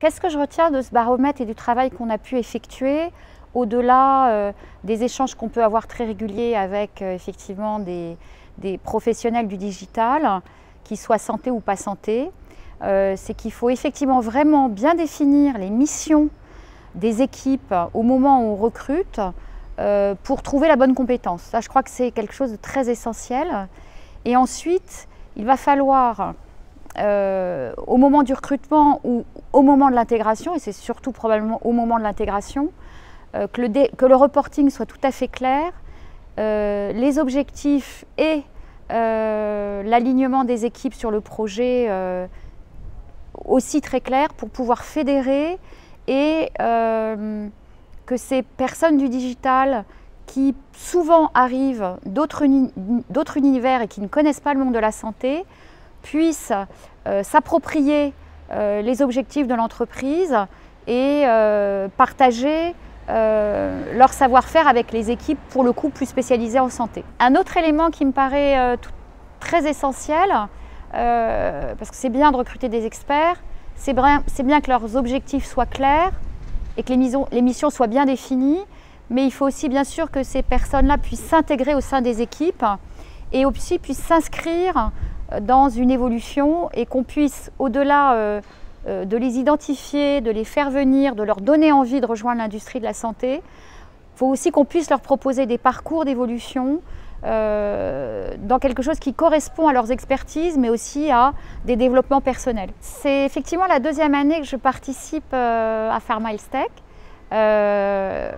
Qu'est-ce que je retiens de ce baromètre et du travail qu'on a pu effectuer au-delà des échanges qu'on peut avoir très réguliers avec effectivement des professionnels du digital, qu'ils soient santé ou pas santé, c'est qu'il faut effectivement vraiment bien définir les missions des équipes au moment où on recrute pour trouver la bonne compétence. Ça, je crois que c'est quelque chose de très essentiel. Et ensuite, il va falloir au moment du recrutement ou au moment de l'intégration, et c'est surtout probablement au moment de l'intégration, que le reporting soit tout à fait clair, les objectifs et l'alignement des équipes sur le projet aussi très clair pour pouvoir fédérer et que ces personnes du digital qui souvent arrivent d'autres univers et qui ne connaissent pas le monde de la santé puissent s'approprier les objectifs de l'entreprise et partager leur savoir-faire avec les équipes, pour le coup, plus spécialisées en santé. Un autre élément qui me paraît très essentiel, parce que c'est bien de recruter des experts, c'est bien que leurs objectifs soient clairs et que les missions soient bien définies, mais il faut aussi bien sûr que ces personnes-là puissent s'intégrer au sein des équipes et aussi puissent s'inscrire dans une évolution et qu'on puisse, au-delà de les identifier, de les faire venir, de leur donner envie de rejoindre l'industrie de la santé, il faut aussi qu'on puisse leur proposer des parcours d'évolution dans quelque chose qui correspond à leurs expertises, mais aussi à des développements personnels. C'est effectivement la deuxième année que je participe à PharmaHealthTech. Je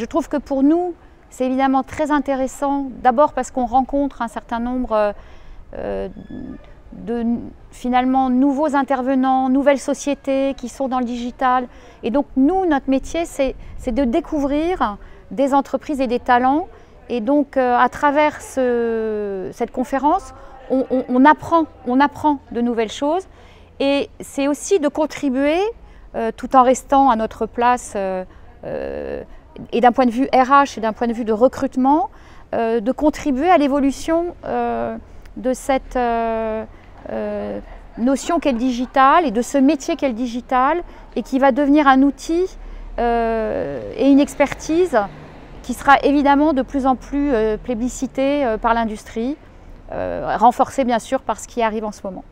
trouve que pour nous, c'est évidemment très intéressant, d'abord parce qu'on rencontre un certain nombre de finalement nouveaux intervenants, nouvelles sociétés qui sont dans le digital. Et donc nous, notre métier, c'est de découvrir des entreprises et des talents. Et donc à travers cette conférence, on apprend de nouvelles choses. Et c'est aussi de contribuer, tout en restant à notre place, et d'un point de vue RH et d'un point de vue de recrutement, de contribuer à l'évolution de cette notion qu'est le digital et de ce métier qu'est le digital et qui va devenir un outil et une expertise qui sera évidemment de plus en plus plébiscitée par l'industrie, renforcée bien sûr par ce qui arrive en ce moment.